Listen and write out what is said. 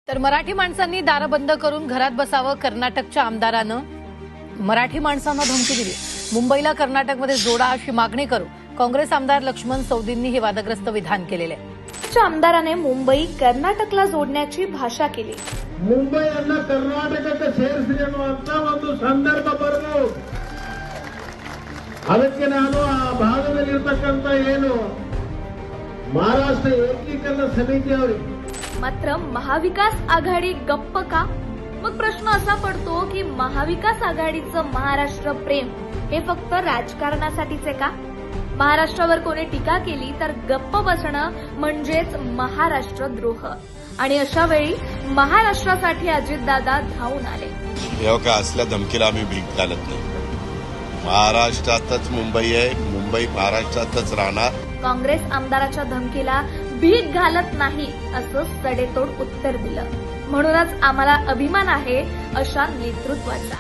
तर मराठी माणसांनी दारं बंद करून घरात बसावं, कर्नाटकच्या आमदारानं मराठी माणसांना धमकी दिली। मुंबईला कर्नाटकमध्ये जोडा अशी मागणी करू काँग्रेस आमदार लक्ष्मण सवदींनी हे वादग्रस्त विधान केलेले आहे। आमदाराने मुंबई कर्नाटकला जोडण्याची भाषा केली। ಮುಂಬೈಯನ್ನ ಕರ್ನಾಟಕಕ್ಕೆ ಸೇರಿಸಿ ಅನ್ನುವಂತ ಒಂದು ಸಂದರ್ಭ ಬರಬಹುದು। ಅದಕ್ಕೆ ನಾನು ಆ ಭಾಗದಲ್ಲಿರತಕ್ಕಂತ ಏನು महाराष्ट्र एकीकरण समिती ಅವರಿಗೆ मात्र महाविकास आघाडी गप्प का? मग प्रश्न असा पडतो की महाविकास आघाडीचं महाराष्ट्र प्रेम हे फक्त राजकारणासाठीचे का? महाराष्ट्रावर कोणी टीका केली तर गप्प बसणं म्हणजेच महाराष्ट्र द्रोह। आणि अशा वेळी महाराष्ट्रासाठी अजितदादा धावून आले। का असल्या धमकीला आम्ही भीक घालत नाही। महाराष्ट्रातच मुंबई आहे, मुंबई महाराष्ट्रातच राहणार। काँग्रेस आमदाराच्या धमकीला भीक घालत नाही असं सडेतोड उत्तर दिलं। म्हणूनच आम्हाला अभिमान आहे अशा नेतृत्वाचा।